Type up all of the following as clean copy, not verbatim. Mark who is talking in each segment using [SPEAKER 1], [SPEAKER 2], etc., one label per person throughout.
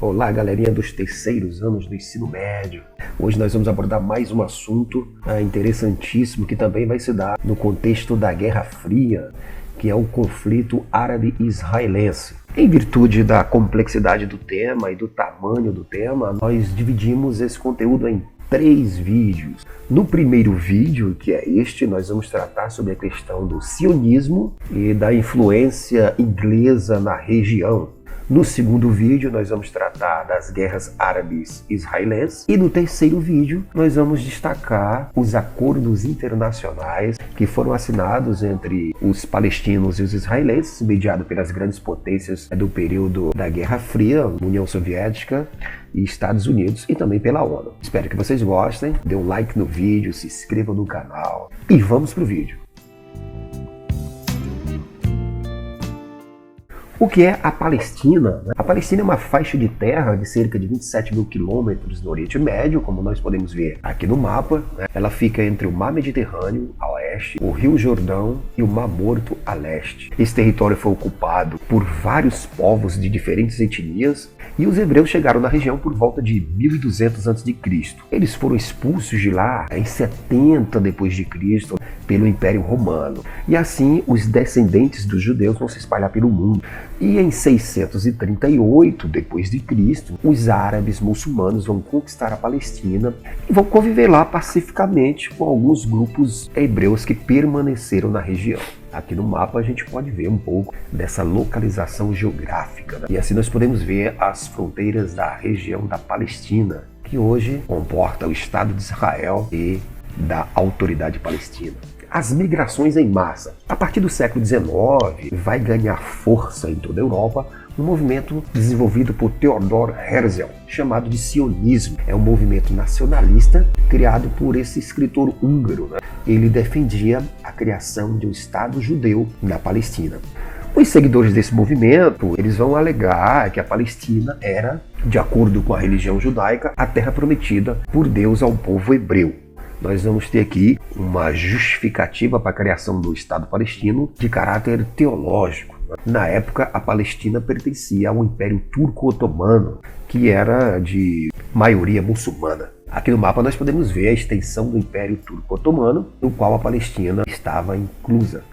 [SPEAKER 1] Olá, galerinha dos terceiros anos do ensino médio. Hoje nós vamos abordar mais um assunto interessantíssimo que também vai se dar no contexto da Guerra Fria, que é o conflito árabe-israelense. Em virtude da complexidade do tema e do tamanho do tema, nós dividimos esse conteúdo em 3 vídeos. No primeiro vídeo, que é este, nós vamos tratar sobre a questão do sionismo e da influência inglesa na região. No segundo vídeo, nós vamos tratar das guerras árabes israelenses. E no terceiro vídeo, nós vamos destacar os acordos internacionais que foram assinados entre os palestinos e os israelenses, mediado pelas grandes potências do período da Guerra Fria, União Soviética e Estados Unidos, e também pela ONU. Espero que vocês gostem, dê um like no vídeo, se inscrevam no canal e vamos pro vídeo. O que é a Palestina? A Palestina é uma faixa de terra de cerca de 27 mil quilômetros no Oriente Médio, como nós podemos ver aqui no mapa. Ela fica entre o Mar Mediterrâneo, a oeste, o Rio Jordão e o Mar Morto, a leste. Esse território foi ocupado por vários povos de diferentes etnias e os hebreus chegaram na região por volta de 1200 a.C. Eles foram expulsos de lá em 70 d.C. pelo Império Romano. E assim, os descendentes dos judeus vão se espalhar pelo mundo. E em 638 d.C., os árabes muçulmanos vão conquistar a Palestina e vão conviver lá pacificamente com alguns grupos hebreus que permaneceram na região. Aqui no mapa a gente pode ver um pouco dessa localização geográfica, E assim nós podemos ver as fronteiras da região da Palestina, que hoje comporta o Estado de Israel e da Autoridade Palestina. As migrações em massa. A partir do século XIX, vai ganhar força em toda a Europa um movimento desenvolvido por Theodor Herzl, chamado de sionismo. É um movimento nacionalista criado por esse escritor húngaro. Ele defendia a criação de um Estado judeu na Palestina. Os seguidores desse movimento, eles vão alegar que a Palestina era, de acordo com a religião judaica, a terra prometida por Deus ao povo hebreu. Nós vamos ter aqui uma justificativa para a criação do Estado palestino de caráter teológico. Na época, a Palestina pertencia ao Império Turco-Otomano, que era de maioria muçulmana. Aqui no mapa nós podemos ver a extensão do Império Turco-Otomano, no qual a Palestina estava inclusa.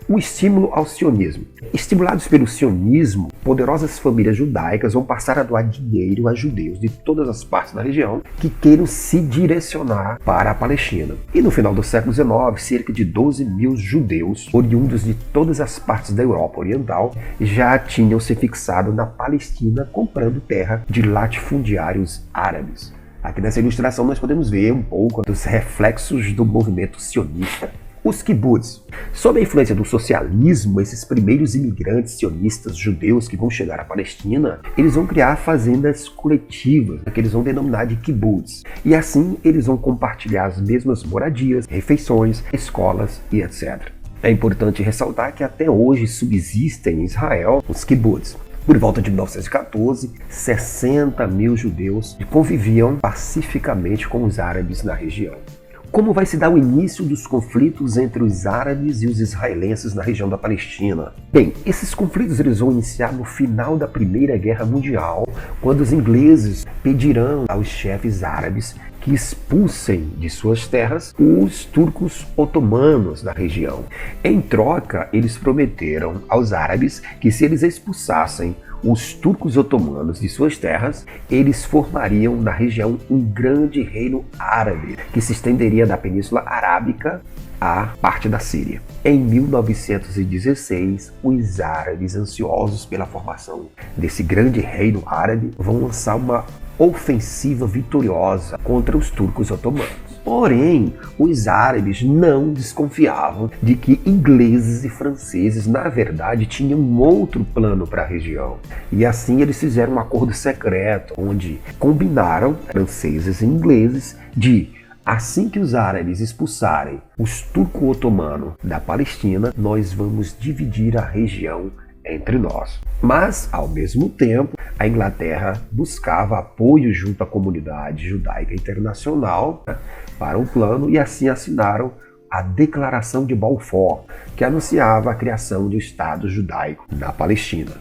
[SPEAKER 1] O estímulo ao sionismo. Estimulados pelo sionismo, poderosas famílias judaicas vão passar a doar dinheiro a judeus de todas as partes da região que queiram se direcionar para a Palestina. E no final do século XIX, cerca de 12 mil judeus, oriundos de todas as partes da Europa Oriental, já tinham se fixado na Palestina comprando terra de latifundiários árabes. Aqui nessa ilustração nós podemos ver um pouco dos reflexos do movimento sionista. Os kibbutz. Sob a influência do socialismo, esses primeiros imigrantes sionistas judeus que vão chegar à Palestina, eles vão criar fazendas coletivas, que eles vão denominar de kibbutz. E assim eles vão compartilhar as mesmas moradias, refeições, escolas e etc. É importante ressaltar que até hoje subsistem em Israel os kibbutz. Por volta de 1914, 60 mil judeus conviviam pacificamente com os árabes na região. Como vai se dar o início dos conflitos entre os árabes e os israelenses na região da Palestina? Bem, esses conflitos eles vão iniciar no final da Primeira Guerra Mundial, quando os ingleses pedirão aos chefes árabes que expulsem de suas terras os turcos otomanos da região. Em troca, eles prometeram aos árabes que se eles expulsassem os turcos otomanos de suas terras, eles formariam na região um grande reino árabe, que se estenderia da Península Arábica à parte da Síria. Em 1916, os árabes, ansiosos pela formação desse grande reino árabe, vão lançar uma ofensiva vitoriosa contra os turcos otomanos. Porém, os árabes não desconfiavam de que ingleses e franceses, na verdade, tinham um outro plano para a região. E assim eles fizeram um acordo secreto, onde combinaram, franceses e ingleses, de assim que os árabes expulsarem os turco-otomanos da Palestina, nós vamos dividir a região entre nós. Mas, ao mesmo tempo, a Inglaterra buscava apoio junto à comunidade judaica internacional para um plano e assim assinaram a Declaração de Balfour, que anunciava a criação de um Estado judaico na Palestina.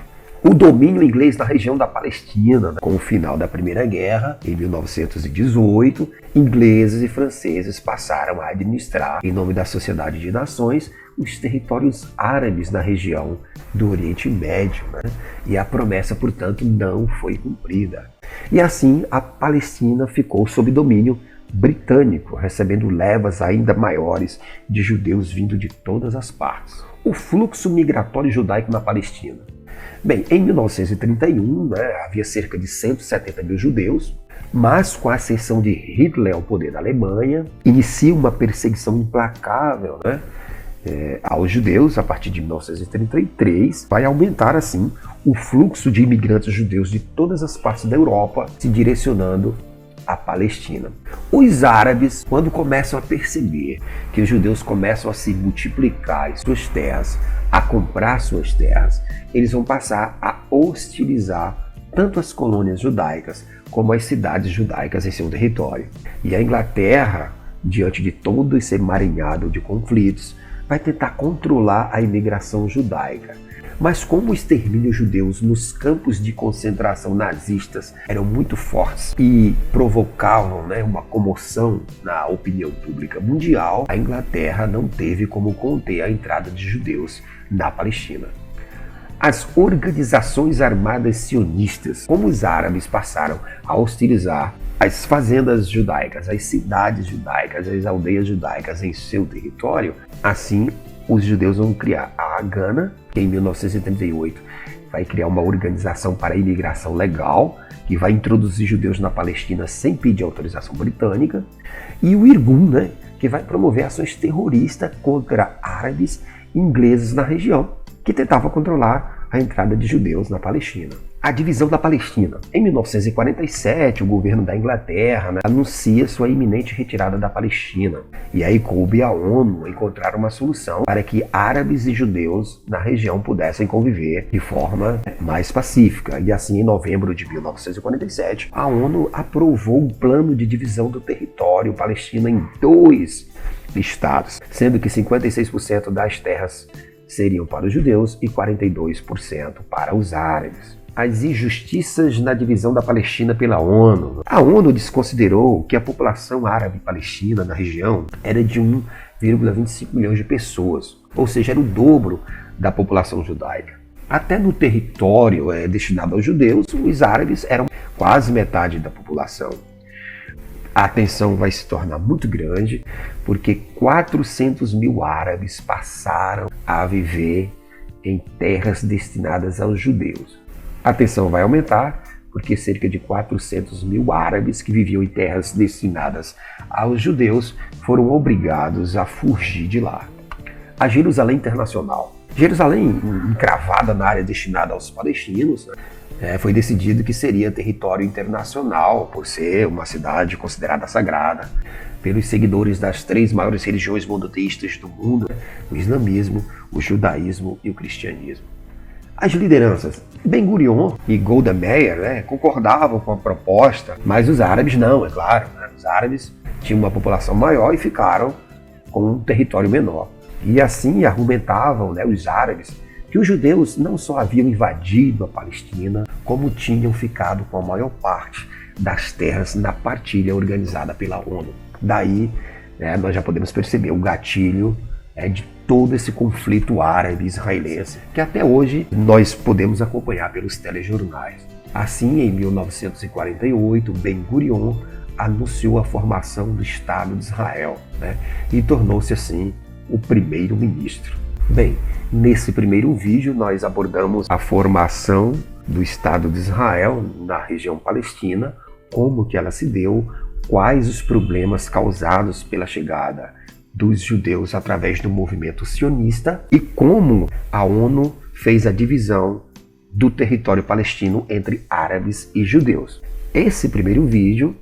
[SPEAKER 1] o domínio inglês na região da Palestina. Com o final da Primeira Guerra, em 1918, ingleses e franceses passaram a administrar, em nome da Sociedade de Nações, os territórios árabes na região do Oriente Médio, E a promessa, portanto, não foi cumprida. E assim, a Palestina ficou sob domínio britânico, recebendo levas ainda maiores de judeus vindo de todas as partes. O fluxo migratório judaico na Palestina. Bem, em 1931, havia cerca de 170 mil judeus, mas com a ascensão de Hitler ao poder da Alemanha, inicia uma perseguição implacável, aos judeus. A partir de 1933, vai aumentar assim o fluxo de imigrantes judeus de todas as partes da Europa se direcionando à Palestina. Os árabes, quando começam a perceber que os judeus começam a se multiplicar em suas terras, a comprar suas terras, eles vão passar a hostilizar tanto as colônias judaicas como as cidades judaicas em seu território. E a Inglaterra, diante de todo esse emaranhado de conflitos, vai tentar controlar a imigração judaica. Mas como o extermínio judeus nos campos de concentração nazistas eram muito fortes e provocavam uma comoção na opinião pública mundial, a Inglaterra não teve como conter a entrada de judeus na Palestina. As organizações armadas sionistas, como os árabes passaram a hostilizar as fazendas judaicas, as cidades judaicas, as aldeias judaicas em seu território, assim os judeus vão criar a Haganah, que em 1938 vai criar uma organização para a imigração legal, que vai introduzir judeus na Palestina sem pedir autorização britânica, e o Irgun, que vai promover ações terroristas contra árabes e ingleses na região, que tentava controlar a entrada de judeus na Palestina. A divisão da Palestina. Em 1947, o governo da Inglaterra anuncia sua iminente retirada da Palestina. E aí coube à ONU encontrar uma solução para que árabes e judeus na região pudessem conviver de forma mais pacífica. E assim, em novembro de 1947, a ONU aprovou um plano de divisão do território palestino em 2 estados, sendo que 56% das terras seriam para os judeus e 42% para os árabes. As injustiças na divisão da Palestina pela ONU. A ONU desconsiderou que a população árabe palestina na região era de 1,25 milhões de pessoas, ou seja, era o dobro da população judaica. Até no território destinado aos judeus, os árabes eram quase metade da população. A tensão vai se tornar muito grande, porque 400 mil árabes passaram a viver em terras destinadas aos judeus. A tensão vai aumentar, porque cerca de 400 mil árabes que viviam em terras destinadas aos judeus foram obrigados a fugir de lá. A Jerusalém Internacional. Jerusalém, encravada na área destinada aos palestinos, foi decidido que seria território internacional, por ser uma cidade considerada sagrada pelos seguidores das 3 maiores religiões monoteístas do mundo, o islamismo, o judaísmo e o cristianismo. As lideranças, Ben Gurion e Golda Meir, concordavam com a proposta, mas os árabes não, é claro. Os árabes tinham uma população maior e ficaram com um território menor. E assim argumentavam os árabes que os judeus não só haviam invadido a Palestina, como tinham ficado com a maior parte das terras na partilha organizada pela ONU. Daí, nós já podemos perceber o gatilho de todo esse conflito árabe-israelense, que até hoje nós podemos acompanhar pelos telejornais. Assim, em 1948, Ben Gurion anunciou a formação do Estado de Israel, e tornou-se assim o primeiro-ministro. Bem, nesse primeiro vídeo nós abordamos a formação do Estado de Israel na região palestina, como que ela se deu, quais os problemas causados pela chegada dos judeus através do movimento sionista e como a ONU fez a divisão do território palestino entre árabes e judeus. Esse primeiro vídeo,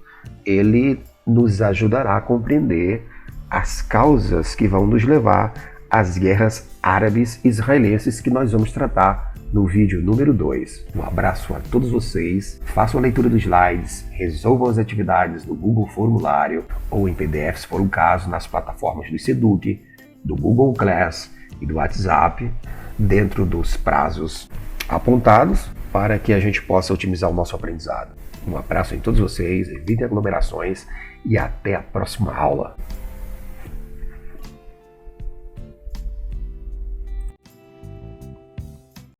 [SPEAKER 1] ele nos ajudará a compreender as causas que vão nos levar às guerras árabes israelenses que nós vamos tratar no vídeo número 2. Um abraço a todos vocês, façam a leitura dos slides, resolvam as atividades no Google Formulário ou em PDF se for o caso nas plataformas do Seduc, do Google Class e do WhatsApp, dentro dos prazos apontados para que a gente possa otimizar o nosso aprendizado. Um abraço em todos vocês, evitem aglomerações e até a próxima aula.